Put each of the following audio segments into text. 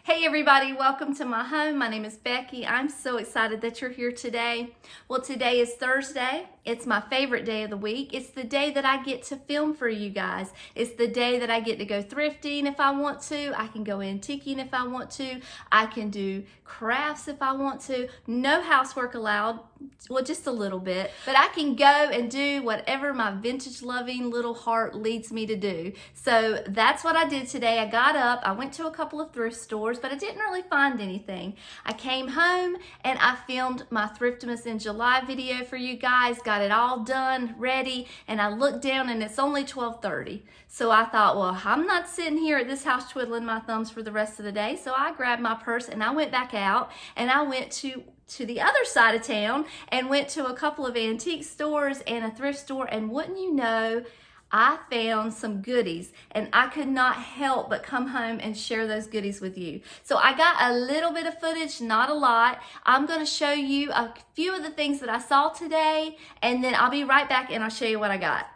Hey everybody, welcome to my home. My name is Becky. I'm so excited that you're here today. Well, today is Thursday. It's my favorite day of the week. It's the day that I get to film for you guys. It's the day that I get to go thrifting if I want to. I can go antiquing if I want to. I can do crafts if I want to. No housework allowed. Well, just a little bit. But I can go and do whatever my vintage loving little heart leads me to do. So that's what I did today. I got up, I went to a couple of thrift stores, but I didn't really find anything. I came home and I filmed my Thriftmas in July video for you guys, got it all done, ready, and I looked down and it's only 12:30. So I thought, well, I'm not sitting here at this house twiddling my thumbs for the rest of the day. So I grabbed my purse and I went back out and I went to the other side of town and went to a couple of antique stores and a thrift store, and wouldn't you know, I found some goodies and I could not help but come home and share those goodies with you. So I got a little bit of footage, not a lot. I'm going to show you a few of the things that I saw today, and then I'll be right back and I'll show you what I got.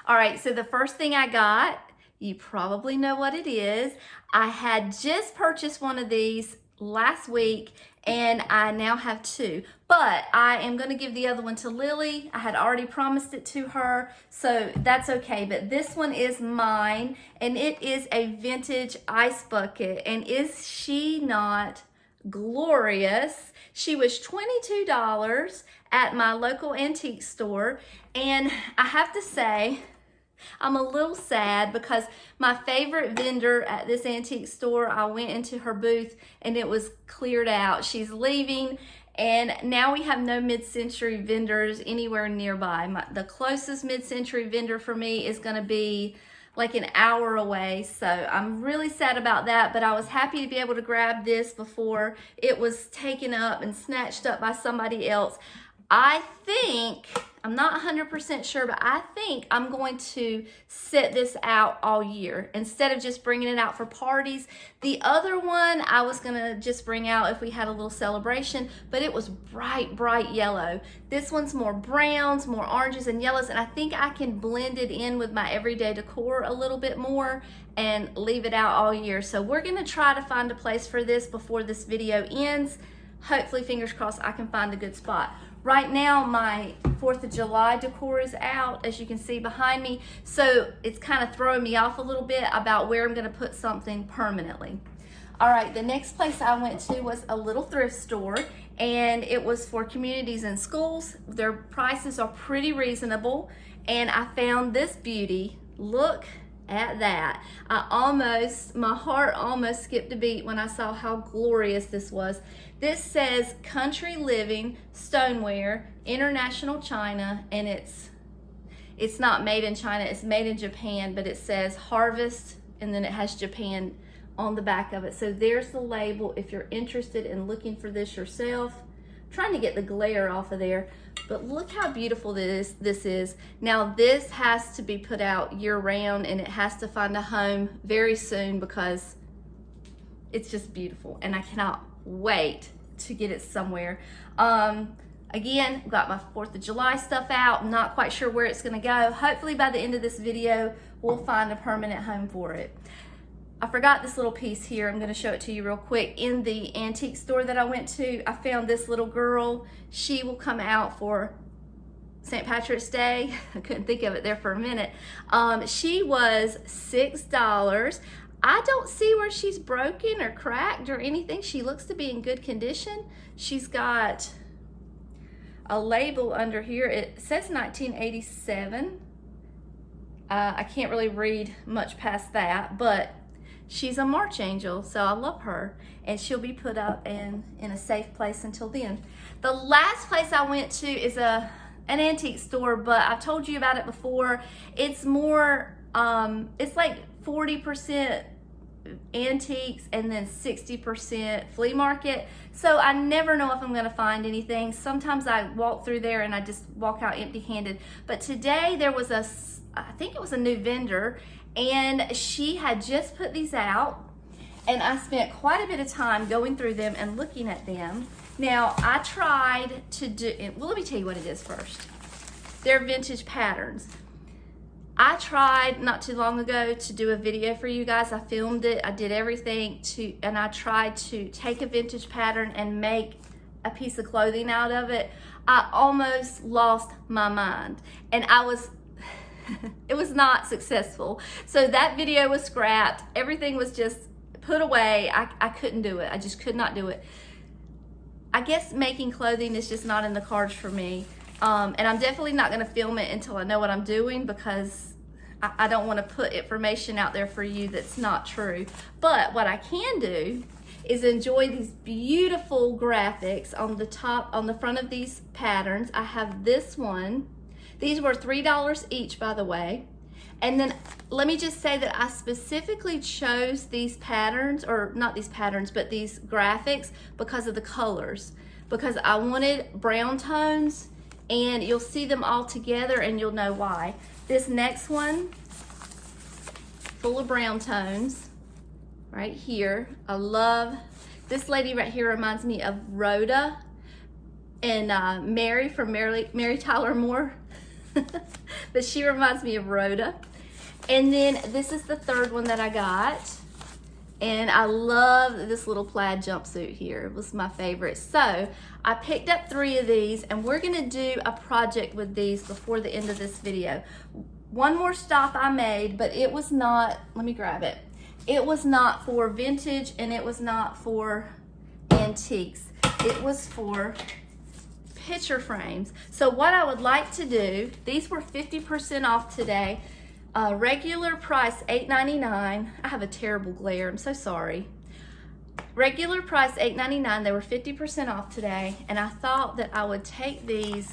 All right, so the first thing I got, you probably know what it is. I had just purchased one of these last week and I now have two, but I am going to give the other one to Lily. I had already promised it to her, so that's okay, but this one is mine, and it is a vintage ice bucket. And is she not glorious? She was $22 at my local antique store, and I have to say, I'm a little sad because my favorite vendor at this antique store, I went into her booth and it was cleared out. She's leaving, and now we have no mid-century vendors anywhere nearby. The closest mid-century vendor for me is going to be like an hour away, so I'm really sad about that, but I was happy to be able to grab this before it was taken up and snatched up by somebody else. I think, I'm not 100% sure, but I think I'm going to set this out all year instead of just bringing it out for parties. The other one I was gonna just bring out if we had a little celebration, but it was bright, bright yellow. This one's more browns, more oranges and yellows, and I think I can blend it in with my everyday decor a little bit more and leave it out all year. So we're gonna try to find a place for this before this video ends. Hopefully, fingers crossed, I can find a good spot. Right now, my 4th of July decor is out, as you can see behind me. So it's kind of throwing me off a little bit about where I'm gonna put something permanently. All right, the next place I went to was a little thrift store, and it was for communities and schools. Their prices are pretty reasonable, and I found this beauty. Look at that. My heart almost skipped a beat when I saw how glorious this was. This says Country Living Stoneware, International China, and it's not made in China, it's made in Japan, but it says Harvest, and then it has Japan on the back of it. So there's the label if you're interested in looking for this yourself. I'm trying to get the glare off of there, but look how beautiful this is. Now this has to be put out year round, and it has to find a home very soon because it's just beautiful, and I cannot wait to get it somewhere. Again, got my 4th of July stuff out. Not quite sure where it's gonna go. Hopefully by the end of this video, we'll find a permanent home for it. I forgot this little piece here. I'm gonna show it to you real quick. In the antique store that I went to, I found this little girl. She will come out for St. Patrick's Day. I couldn't think of it there for a minute. She was $6. I don't see where she's broken or cracked or anything. She looks to be in good condition. She's got a label under here. It says 1987. I can't really read much past that, but she's a March angel, so I love her. And she'll be put up in a safe place until then. The last place I went to is an antique store, but I've told you about it before. It's more, it's like 40% antiques and then 60% flea market. So I never know if I'm gonna find anything. Sometimes I walk through there and I just walk out empty-handed. But today there was I think it was a new vendor, and she had just put these out, and I spent quite a bit of time going through them and looking at them. Now I tried to do, well, let me tell you what it is first. They're vintage patterns. I tried not too long ago to do a video for you guys. I filmed it, I did everything and I tried to take a vintage pattern and make a piece of clothing out of it. I almost lost my mind, and it was not successful. So that video was scrapped. Everything was just put away. I couldn't do it. I just could not do it. I guess making clothing is just not in the cards for me. And I'm definitely not gonna film it until I know what I'm doing, because I don't wanna put information out there for you that's not true. But what I can do is enjoy these beautiful graphics on the top, on the front of these patterns. I have this one. These were $3 each, by the way. And then let me just say that I specifically chose these patterns, or not these patterns, but these graphics because of the colors, because I wanted brown tones, and you'll see them all together and you'll know why. This next one, full of brown tones, right here. I love, this lady right here reminds me of Rhoda and Mary from Mary Tyler Moore. But she reminds me of Rhoda. And then this is the third one that I got. And I love this little plaid jumpsuit here. It was my favorite. So I picked up 3 of these, and we're gonna do a project with these before the end of this video. One more stop I made, but it was not, let me grab it. It was not for vintage, and it was not for antiques. It was for picture frames. So what I would like to do, these were 50% off today. Regular price $8.99. I have a terrible glare, I'm so sorry. Regular price $8.99. They were 50% off today, and I thought that I would take these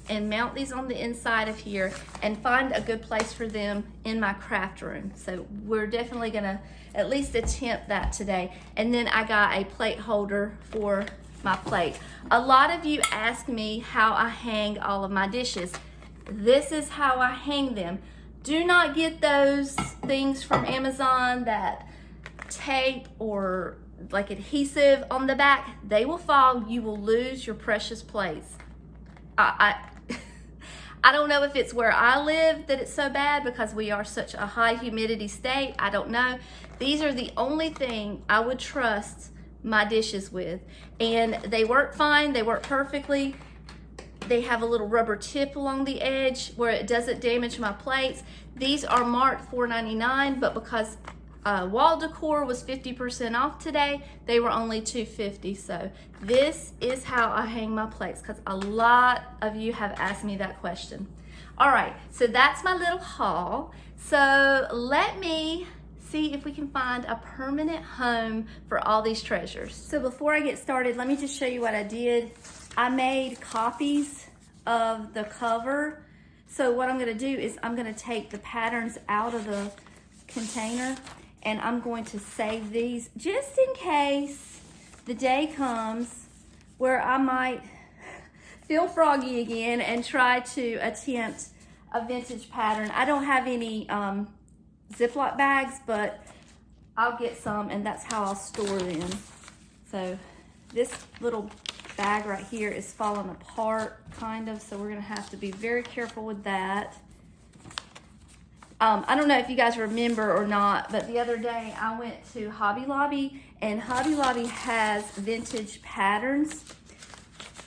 and mount these on the inside of here and find a good place for them in my craft room. So we're definitely gonna at least attempt that today. And then I got a plate holder for my plate. A lot of you ask me how I hang all of my dishes. This is how I hang them. Do not get those things from Amazon that tape or like adhesive on the back. They will fall. You will lose your precious plates. I don't know if it's where I live that it's so bad because we are such a high humidity state. I don't know. These are the only thing I would trust my dishes with. And they work fine. They work perfectly. They have a little rubber tip along the edge where it doesn't damage my plates. These are marked $4.99, but because wall decor was 50% off today, they were only $2.50. So this is how I hang my plates because a lot of you have asked me that question. All right, so that's my little haul. So let me see if we can find a permanent home for all these treasures. So before I get started, let me just show you what I did. I made copies of the cover. So what I'm gonna do is I'm gonna take the patterns out of the container and I'm going to save these just in case the day comes where I might feel froggy again and try to attempt a vintage pattern. I don't have any Ziploc bags, but I'll get some and that's how I'll store them. So this little bag right here is falling apart kind of, so we're gonna have to be very careful with that. I don't know if you guys remember or not, but the other day I went to Hobby Lobby and Hobby Lobby has vintage patterns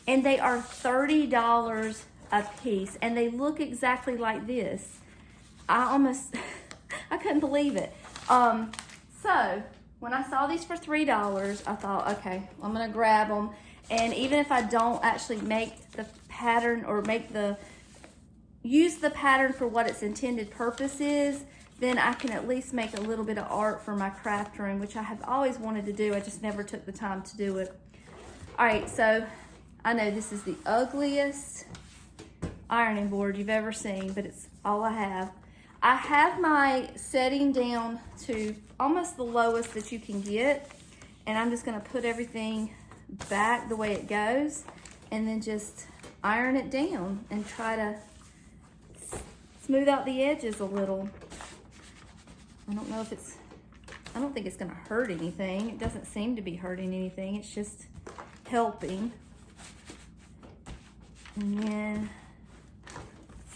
and they are $30 a piece and they look exactly like this. I couldn't believe it. So when I saw these for $3, I thought, okay, I'm gonna grab them. And even if I don't actually make the pattern or use the pattern for what its intended purpose is, then I can at least make a little bit of art for my craft room, which I have always wanted to do. I just never took the time to do it. All right, so I know this is the ugliest ironing board you've ever seen, but it's all I have. I have my setting down to almost the lowest that you can get, and I'm just gonna put everything back the way it goes and then just iron it down and try to smooth out the edges a little. I don't think it's gonna hurt anything. It doesn't seem to be hurting anything. It's just helping. And then,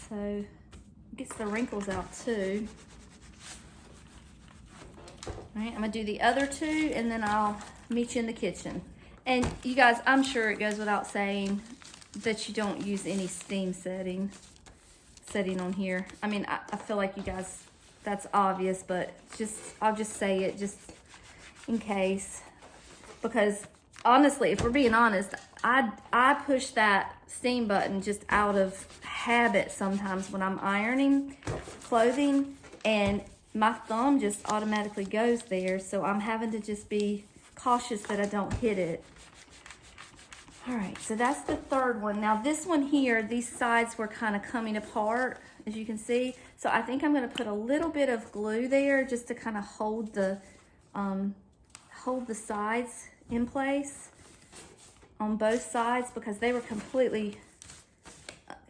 so it gets the wrinkles out too. All right, I'm gonna do the other two and then I'll meet you in the kitchen. And you guys, I'm sure it goes without saying that you don't use any steam setting on here. I mean, I feel like you guys, that's obvious, but I'll just say it just in case. Because honestly, if we're being honest, I push that steam button just out of habit sometimes when I'm ironing clothing, and my thumb just automatically goes there. So I'm having to just be cautious that I don't hit it. All right, so that's the third one. Now this one here, these sides were kind of coming apart, as you can see. So I think I'm gonna put a little bit of glue there just to kind of hold the sides in place on both sides because they were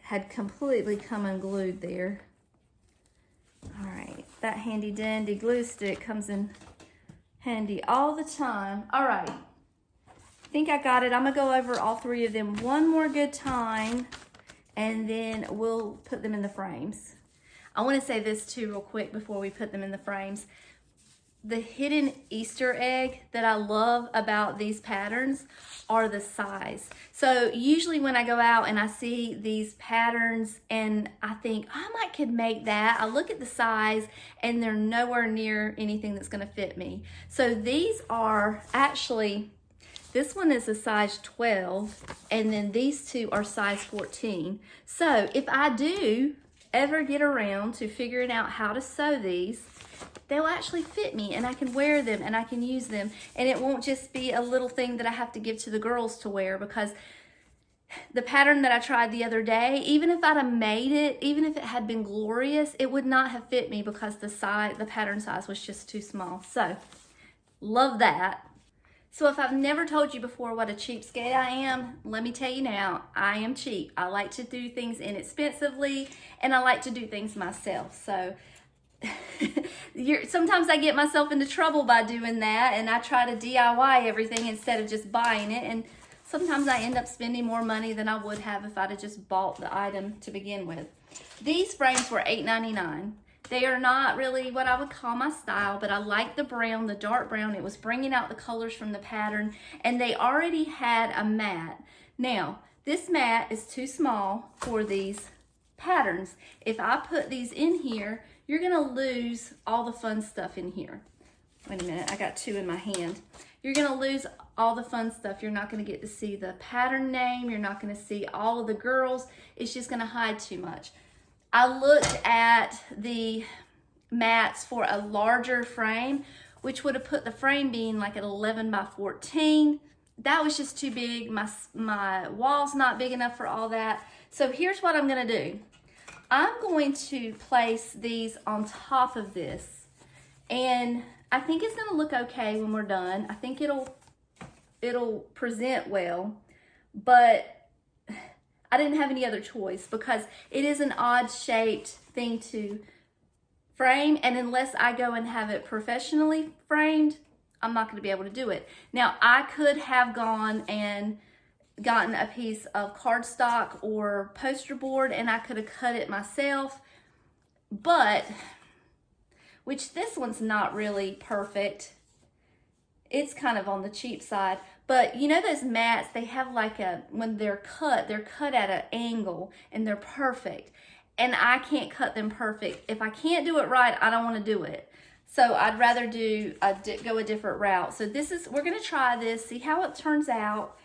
had completely come unglued there. All right, that handy dandy glue stick comes in handy all the time. All right. I think I got it. I'm gonna go over all three of them one more good time and then we'll put them in the frames. I want to say this too real quick before we put them in the frames. The hidden Easter egg that I love about these patterns are the size. So usually when I go out and I see these patterns and I think, I could make that, I look at the size and they're nowhere near anything that's gonna fit me. So these are actually, this one is a size 12 and then these two are size 14. So if I do ever get around to figuring out how to sew these, they'll actually fit me and I can wear them and I can use them, and it won't just be a little thing that I have to give to the girls to wear, because the pattern that I tried the other day, even if I'd have made it, even if it had been glorious, it would not have fit me because the pattern size was just too small. So love that. So if I've never told you before what a cheapskate I am, let me tell you now, I am cheap. I like to do things inexpensively, and I like to do things myself. So sometimes I get myself into trouble by doing that, and I try to DIY everything instead of just buying it, and sometimes I end up spending more money than I would have if I'd have just bought the item to begin with. These frames were $8.99. They are not really what I would call my style, but I like the brown, the dark brown. It was bringing out the colors from the pattern, and they already had a mat. Now, this mat is too small for these patterns. If I put these in here, you're gonna lose all the fun stuff in here. Wait a minute, I got two in my hand. You're gonna lose all the fun stuff. You're not gonna get to see the pattern name. You're not gonna see all of the girls. It's just gonna hide too much. I looked at the mats for a larger frame, which would have put the frame being like an 11 by 14. That was just too big. My wall's not big enough for all that. So here's what I'm gonna do. I'm going to place these on top of this, and I think it's gonna look okay when we're done. I think it'll present well, but I didn't have any other choice because it is an odd shaped thing to frame, and unless I go and have it professionally framed, I'm not gonna be able to do it. Now, I could have gone and gotten a piece of cardstock or poster board, and I could have cut it myself, but, which this one's not really perfect. It's kind of on the cheap side. But you know those mats, they have like when they're cut at an angle, and they're perfect. And I can't cut them perfect. If I can't do it right, I don't want to do it. So I'd rather go a different route. So we're gonna try this, see how it turns out.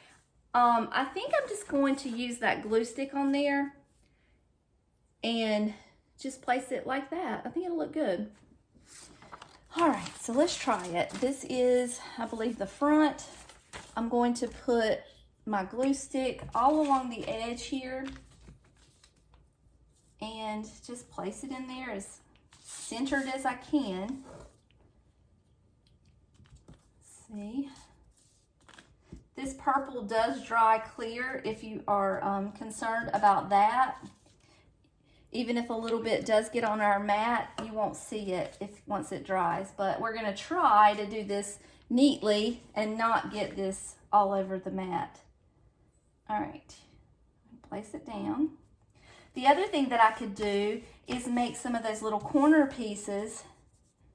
I think I'm just going to use that glue stick on there and just place it like that. I think it'll look good. All right, so let's try it. This is, I believe, the front. I'm going to put my glue stick all along the edge here and just place it in there as centered as I can. See? This purple does dry clear if you are concerned about that. Even if a little bit does get on our mat, you won't see it once it dries. But we're gonna try to do this neatly and not get this all over the mat. All right, place it down. The other thing that I could do is make some of those little corner pieces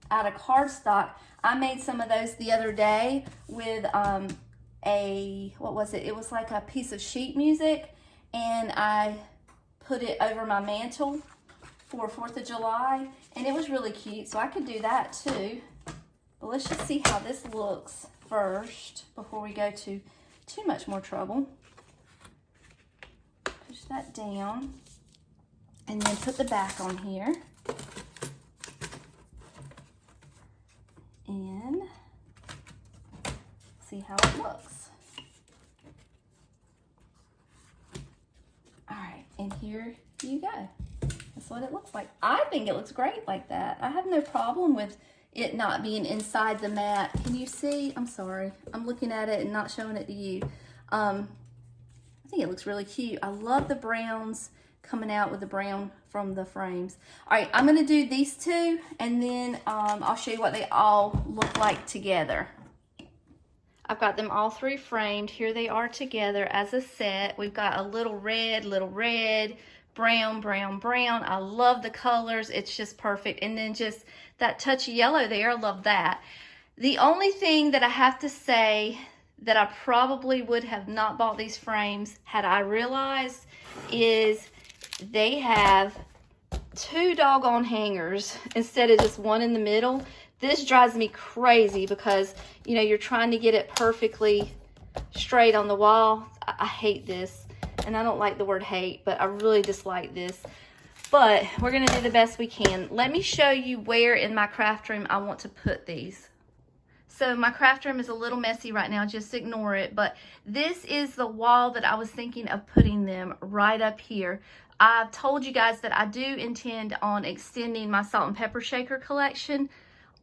out of cardstock. I made some of those the other day with what was it? It was like a piece of sheet music, and I put it over my mantle for 4th of July, and it was really cute, so I could do that too. But let's just see how this looks first before we go to too much more trouble. Push that down, and then put the back on here. And see how it looks. All right, and here you go. That's what it looks like. I think it looks great like that. I have no problem with it not being inside the mat. Can you see? I'm sorry. I'm looking at it and not showing it to you. I think it looks really cute. I love the browns coming out with the brown from the frames. All right, I'm gonna do these two, and then I'll show you what they all look like together. I've got them all three framed. Here they are together as a set. We've got a little red, brown, brown, brown. I love the colors. It's just perfect. And then just that touch of yellow there. I love that. The only thing that I have to say that I probably would have not bought these frames had I realized is they have 2 doggone hangers instead of just one in the middle. This drives me crazy because, you know, you're trying to get it perfectly straight on the wall. I hate this, and I don't like the word hate, but I really dislike this. But we're gonna do the best we can. Let me show you where in my craft room I want to put these. So my craft room is a little messy right now, just ignore it. But this is the wall that I was thinking of putting them right up here. I've told you guys that I do intend on extending my salt and pepper shaker collection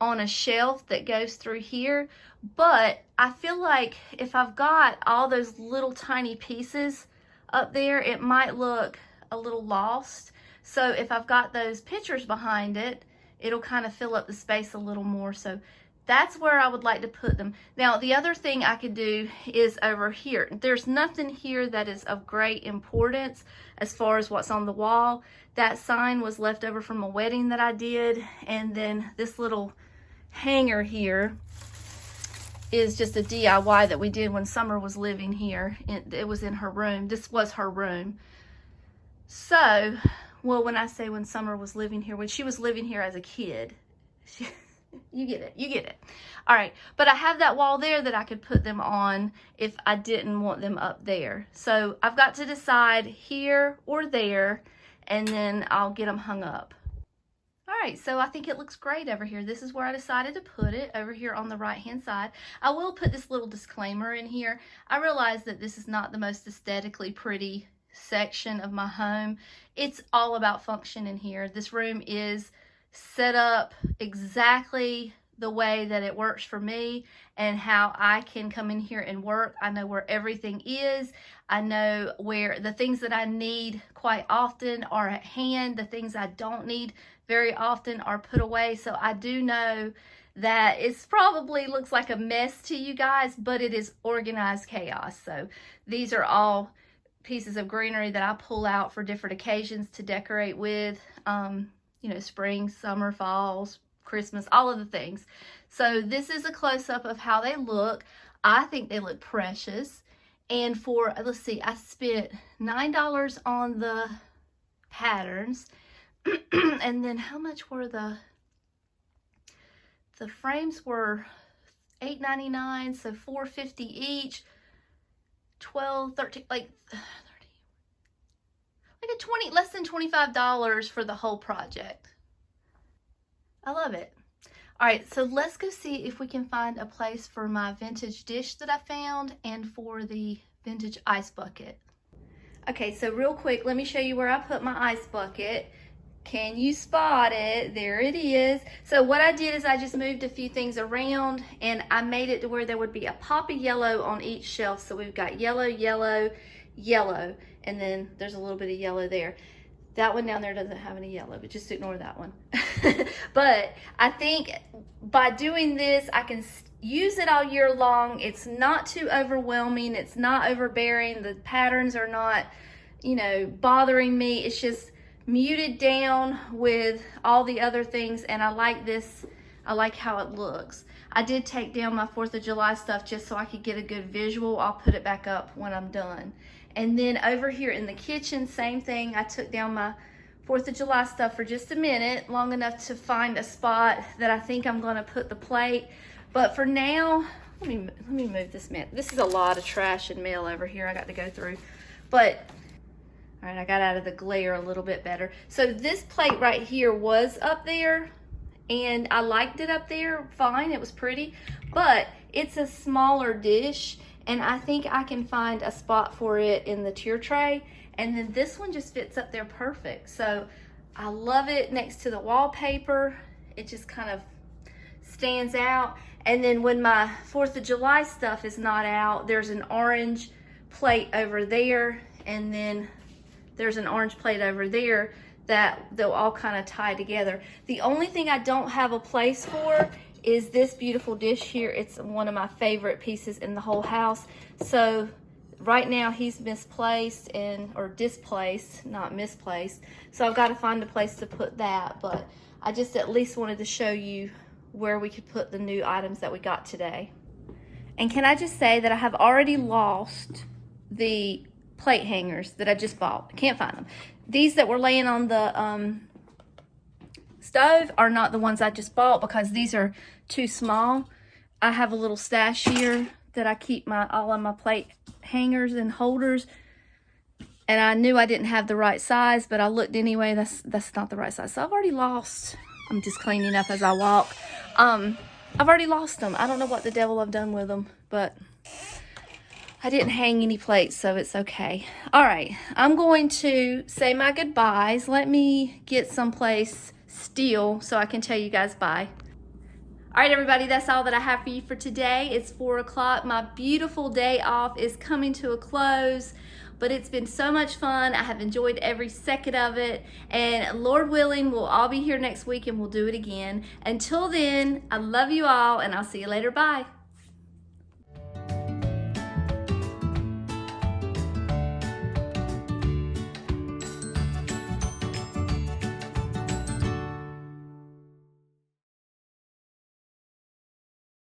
on a shelf that goes through here, but I feel like if I've got all those little tiny pieces up there, it might look a little lost. So if I've got those pictures behind it, it'll kind of fill up the space a little more. So that's where I would like to put them. Now, the other thing I could do is over here. There's nothing here that is of great importance as far as what's on the wall. That sign was left over from a wedding that I did. And then this little hanger here is just a DIY that we did when Summer was living here. It was in her room. This was her room. So, well, when I say when Summer was living here, when she was living here as a kid, you get it. All right, but I have that wall there that I could put them on if I didn't want them up there. So I've got to decide here or there, and then I'll get them hung up. All right, so I think it looks great over here. This is where I decided to put it, over here on the right-hand side. I will put this little disclaimer in here. I realize that this is not the most aesthetically pretty section of my home. It's all about function in here. This room is set up exactly the way that it works for me and how I can come in here and work. I know where everything is. I know where the things that I need quite often are at hand. The things I don't need very often are put away. So I do know that it's probably looks like a mess to you guys, but it is organized chaos. So these are all pieces of greenery that I pull out for different occasions to decorate with. You know, spring, summer, falls, Christmas, all of the things. So this is a close-up of how they look. I think they look precious. And for, let's see, I spent $9 on the patterns. And then how much were the frames were $8.99, so $4.50 each, 12, 13, like 30. Like a 20, less than $25 for the whole project. I love it. All right, so let's go see if we can find a place for my vintage dish that I found and for the vintage ice bucket. Okay, so real quick, let me show you where I put my ice bucket. Can you spot it? There it is. So what I did is I just moved a few things around and I made it to where there would be a pop of yellow on each shelf. So we've got yellow, yellow, yellow, and then there's a little bit of yellow there. That one down there doesn't have any yellow, but just ignore that one. But I think by doing this, I can use it all year long. It's not too overwhelming. It's not overbearing. The patterns are not, you know, bothering me. It's just muted down with all the other things, and I like this. I like how it looks. I did take down my 4th of July stuff just so I could get a good visual. I'll put it back up when I'm done. And then over here in the kitchen, same thing. I took down my 4th of July stuff for just a minute, long enough to find a spot that I think I'm gonna put the plate. But for now, let me move this man. This is a lot of trash and mail over here I got to go through. But, all right, I got out of the glare a little bit better. So this plate right here was up there, and I liked it up there fine. It was pretty, but it's a smaller dish, and I think I can find a spot for it in the tier tray. And then this one just fits up there perfect. So I love it next to the wallpaper. It just kind of stands out. And then when my 4th of July stuff is not out, there's an orange plate over there, and then there's an orange plate over there that they'll all kind of tie together. The only thing I don't have a place for is this beautiful dish here. It's one of my favorite pieces in the whole house. So right now he's misplaced or displaced, not misplaced. So I've got to find a place to put that, but I just at least wanted to show you where we could put the new items that we got today. And can I just say that I have already lost the plate hangers that I just bought. I can't find them. These that were laying on the stove are not the ones I just bought because these are too small. I have a little stash here that I keep all of my plate hangers and holders, and I knew I didn't have the right size, but I looked anyway. That's not the right size. So I've already lost. I'm just cleaning up as I walk. I've already lost them. I don't know what the devil I've done with them, but I didn't hang any plates, so it's okay. All right, I'm going to say my goodbyes. Let me get someplace still so I can tell you guys bye. All right, everybody, that's all that I have for you for today. It's 4 o'clock. My beautiful day off is coming to a close, but it's been so much fun. I have enjoyed every second of it, and Lord willing, we'll all be here next week and we'll do it again. Until then, I love you all, and I'll see you later. Bye.